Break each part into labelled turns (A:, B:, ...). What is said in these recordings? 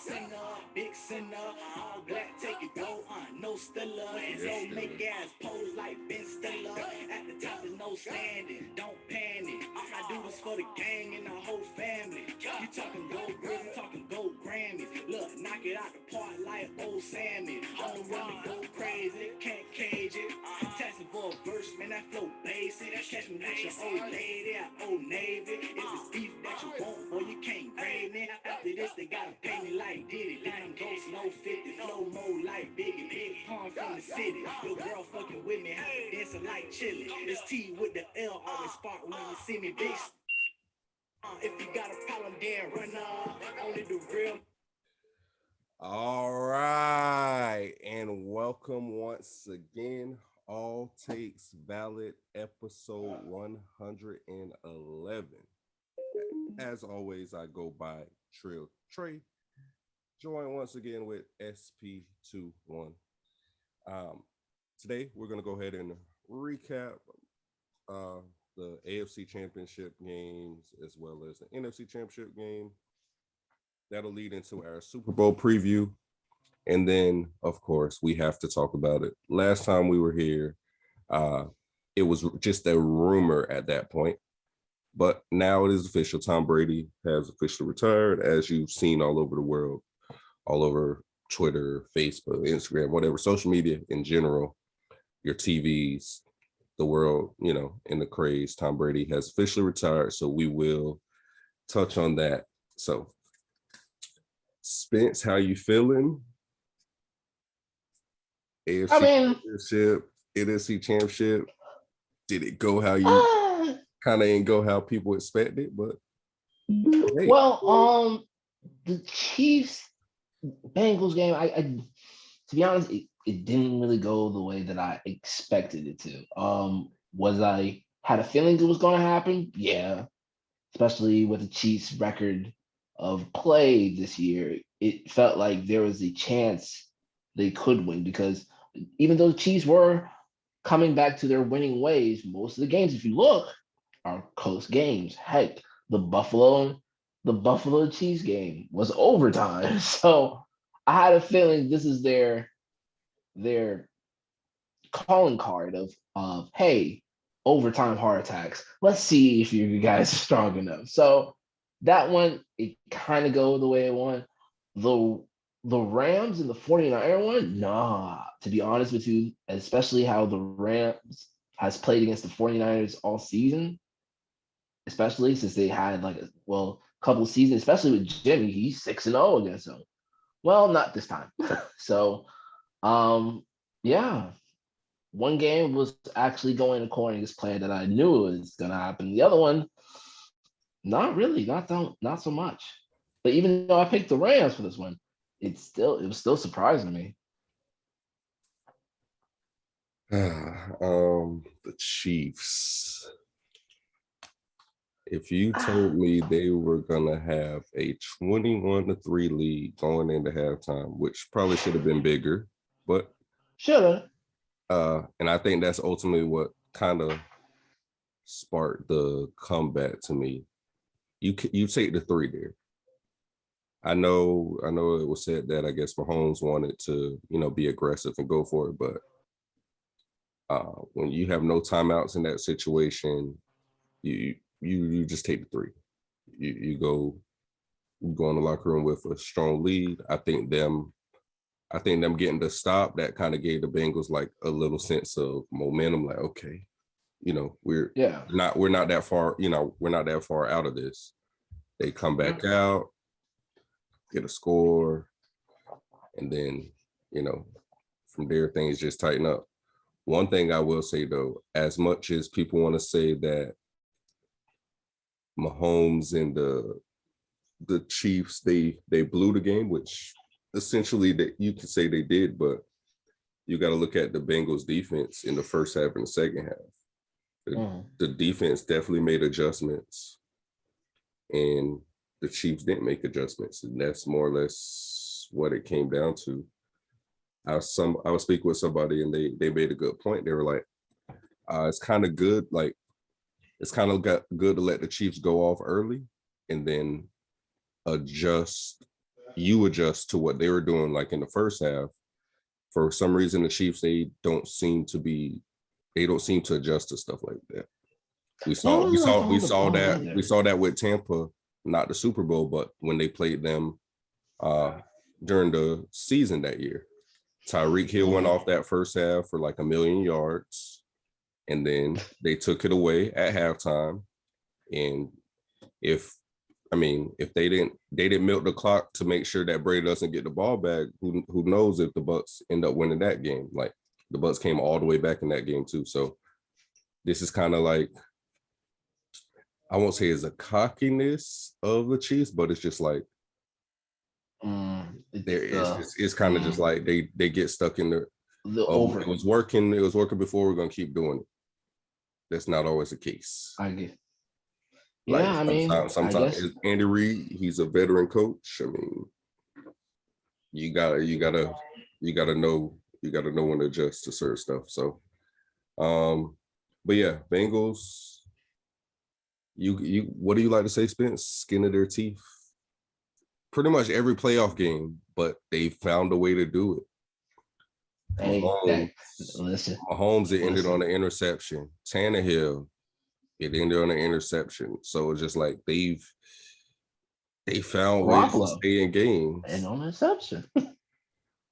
A: Sinner, big sinner, all black, take it go, no Stiller. His old make ass pose like Ben Stiller. At the top is no standing, don't panic. All I do is for the gang and the whole family. You talking gold grills, I'm talking gold Grammys. Look, knock it out the park like old Sammy. On the run to go crazy, can't cage it. Testing for a verse, man, that flow basic. Catch me with your old lady at Old Navy. If it's beef that you want, boy, you can't grade me. After this, they gotta pay me like Diddy. Let them ghosts no 50, flow more like Biggie. Big pun from the city. Your girl fucking with me, dancing like chili. It's T with the L, always spark when you see me, big. If you got a problem, then run only the real.
B: All right, and welcome once again. All Takes Valid, episode 111. As always, I go by Trill Trayy, joined once again with SP21. Today, we're going to go ahead and recap the AFC Championship games as well as the NFC Championship game. That'll lead into our Super Bowl preview. And then, of course, we have to talk about it. Last time we were here, it was just a rumor at that point. But now it is official. Tom Brady has officially retired, as you've seen all over the world, all over Twitter, Facebook, Instagram, whatever, social media in general, your TVs, the world, in the craze. Tom Brady has officially retired. So we will touch on that. So, Spence, how you feeling? AFC Championship, NFC Championship. Did it go how you kind of ain't go how people expected? But
C: hey. Well, the Chiefs Bengals game, I to be honest, it didn't really go the way that I expected it to. Was I had a feeling it was going to happen? Yeah, especially with the Chiefs' record of play this year, it felt like there was a chance they could win because even though the Chiefs were coming back to their winning ways, most of the games, if you look, are close games. Heck, the Buffalo Chiefs game was overtime. So I had a feeling this is their calling card of hey, overtime heart attacks. Let's see if you guys are strong enough. So that one, it kind of go the way it went. The Rams and the 49er one, nah, to be honest with you, especially how the Rams has played against the 49ers all season, especially since they had a couple seasons, especially with Jimmy, he's 6-0 against them. Well, not this time. So, yeah, one game was actually going according to this plan that I knew was going to happen. The other one, not really, not so much. But even though I picked the Rams for this one, it was still surprising me.
B: The Chiefs. If you told me they were gonna have a 21-3 lead going into halftime, which probably should have been bigger, but
C: should have.
B: And I think that's ultimately what kind of sparked the comeback to me. You take the 3 there. I know it was said that I guess Mahomes wanted to, be aggressive and go for it, but when you have no timeouts in that situation, you just take the 3. You go in the locker room with a strong lead. I think them getting the stop that kind of gave the Bengals like a little sense of momentum. Like, okay, we're not that far. We're not that far out of this. They come back out, get a score, and then from there things just tighten up. One thing I will say though, as much as people want to say that Mahomes and the Chiefs they blew the game, which essentially that you could say they did, but you got to look at the Bengals defense in the first half and the second half. The defense definitely made adjustments, and the Chiefs didn't make adjustments, and that's more or less what it came down to. I was speaking with somebody, and they made a good point. They were like, "It's kind of good, like it's kind of good to let the Chiefs go off early, and then adjust you adjust to what they were doing, like in the first half. For some reason, the Chiefs, they don't seem to adjust to stuff like that. We
C: They don't
B: saw
C: really
B: we
C: like
B: saw
C: to
B: we
C: hold the
B: saw
C: ball
B: that
C: either.
B: we saw that with Tampa, not the Super Bowl, but when they played them during the season that year. Tyreek Hill went off that first half for like 1,000,000 yards, and then they took it away at halftime. And if they didn't milk the clock to make sure that Brady doesn't get the ball back, who knows if the Bucs end up winning that game? Like the Bucs came all the way back in that game too. So this is kind of like, I won't say it's a cockiness of the Chiefs, but it's just like it's kind of just like they get stuck in the
C: over.
B: It was working before, we're gonna keep doing it. That's not always the case.
C: I get.
B: Like
C: Yeah, I mean,
B: sometimes Andy Reid, he's a veteran coach. I mean, you gotta know when to adjust to certain stuff. So, but yeah, Bengals. You what do you like to say, Spence? Skin of their teeth. Pretty much every playoff game, but they found a way to do it. Mahomes, it ended on an interception. Tannehill, it ended on an interception. So it's just like they found ways to stay in games.
C: And on interception.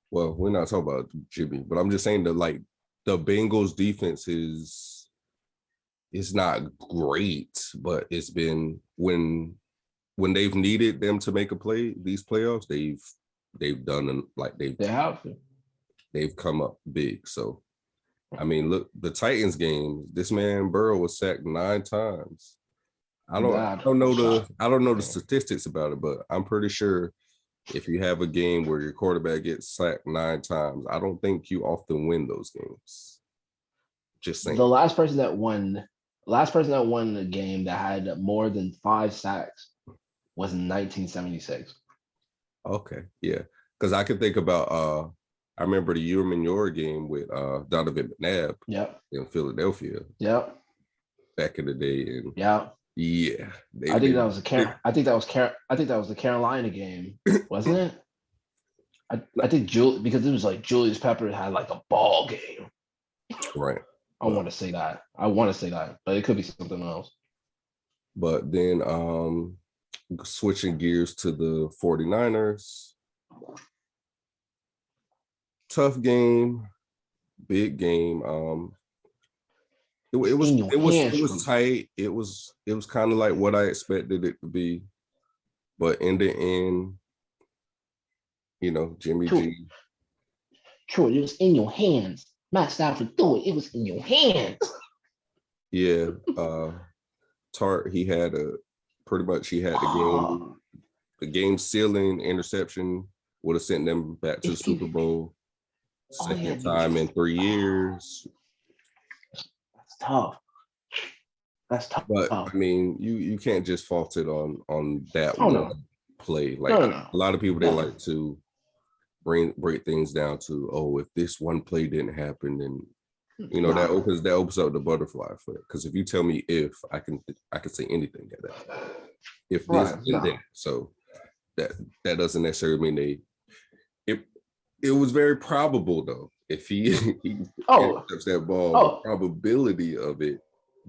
B: Well, we're not talking about Jimmy, but I'm just saying that like the Bengals defense is not great, but it's been when they've needed them to make a play, these playoffs, they've done like they've come up big. So I mean, look, the Titans game, this man Burrow was sacked 9 times. I don't know the statistics about it, but I'm pretty sure if you have a game where your quarterback gets sacked 9 times, I don't think you often win those games. Just saying.
C: The last person that won the game that had more than 5 sacks was in 1976.
B: Okay, yeah, because I could think about I remember the Manure game with Donovan McNabb. In Philadelphia. Back in the day, and
C: yeah. I think that was the Carolina game, wasn't it? I think because it was like Julius Peppers had like a ball game.
B: Right.
C: I want to say that, but it could be something else.
B: But then switching gears to the 49ers. Tough game, big game. It was tight. It was kind of like what I expected it to be, but in the end, Jimmy G.
C: True, it was in your hands. Matt Stafford threw it. It was in your hands.
B: Yeah, Tart. He had the game sealing interception would have sent them back to the Super Bowl. Second time in 3 years.
C: That's tough.
B: But I mean, you can't just fault it on that one play. Like a lot of people, they like to break things down to, if this one play didn't happen, then that opens up the butterfly effect. Because if you tell me I can say anything at that. If this and that, so that doesn't necessarily mean it was very probable though. If he intercepts that ball, the probability of it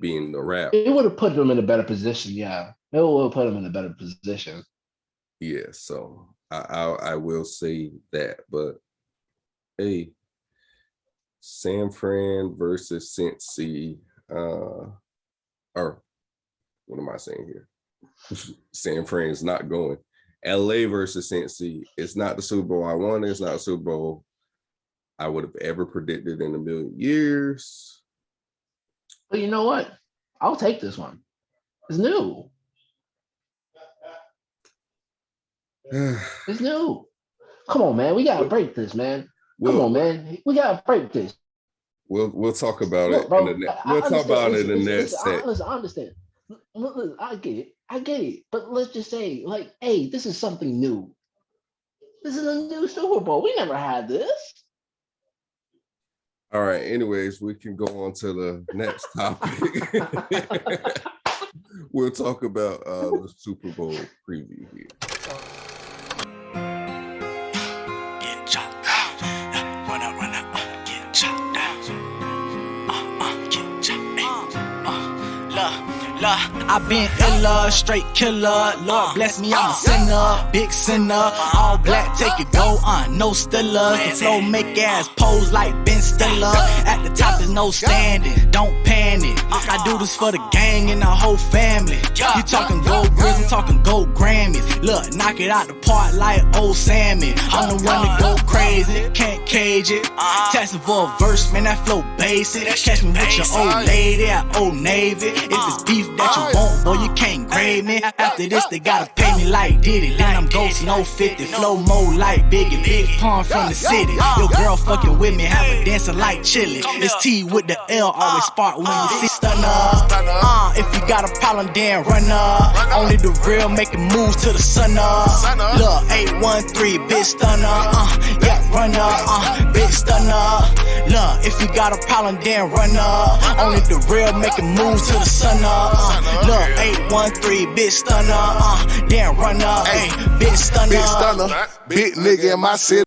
B: being the wrap.
C: It would have put them in a better position. Yeah, it would have put them in a better position.
B: Yeah, so I will say that. But hey, San Fran versus Cincy, or what am I saying here? San Fran is not going. LA versus Cincy. It's not the Super Bowl I wanted. It's not a Super Bowl I would have ever predicted in a million years.
C: But you know what? I'll take this one. It's new. It's new. Come on, man. We gotta break this, man. Come on, man. We gotta break this.
B: We'll talk about it. We'll talk about it in the next set.
C: Listen, I understand. Listen, I get it. But let's just say, like, hey, this is something new. This is a new Super Bowl. We never had this.
B: All right. Anyways, we can go on to the next topic. We'll talk about the Super Bowl preview here.
A: I been iller, straight killer. Lord bless me, I'm a sinner, big sinner. All black, take it go on, no stillers. The flow make ass pose like Ben Stiller. At the top there's no standing, don't panic. I do this for the gang and the whole family. You talking gold grills, I'm talking gold Grammys. Look, knock it out the park like old Sammy. I'm the one that go crazy, can't cage it. Taxing for a verse, man, that flow basic. Catch me with your old lady at Old Navy. If it's beef that you want, boy, you can't grade me. After this, they gotta pay me like Diddy. Then I'm ghost, no 50. Flow more like Biggie. Big pun from the city. Your girl fucking with me, have her dancing like Chili. It's T with the L, always spark when you see stunner. If you got a problem, then run up. Only the real making moves to the sun up. Look, 813, bitch stunner. Yeah, run up, bitch stunner. Look, if you got a problem, then run up. Only the real making moves to the sun up. Look, 813, bitch stunner. Then run up, bitch stunner.
D: Big stunner, big nigga in my city.